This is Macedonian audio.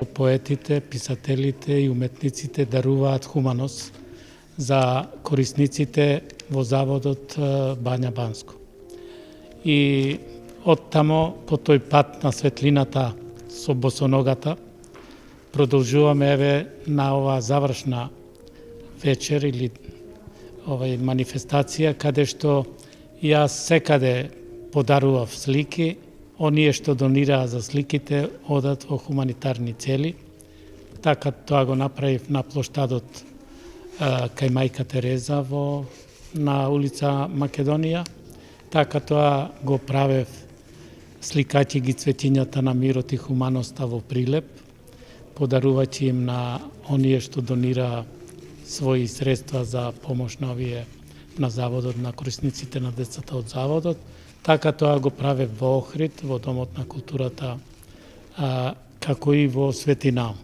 Поетите, писателите и уметниците даруваат хуманост за корисниците во Заводот Бања Банско. И оттамо, по тој пат на светлината со босоногата, продолжуваме еве на оваа завршна вечер или манифестација, каде што јас секаде подарував слики, оние што донираа за сликите одат во хуманитарни цели. Така тоа го направив на плоштадот кај Мајка Тереза на улица Македонија. Така тоа го правев сликајќи ги цветињата на мирот и хуманоста во Прилеп, подарувајќи им на оние што донираа своји средства за помош на овие на заводот, на корисниците на децата од заводот. Така тоа го правев во Охрид, во Домот на културата, како и во Свети Наум.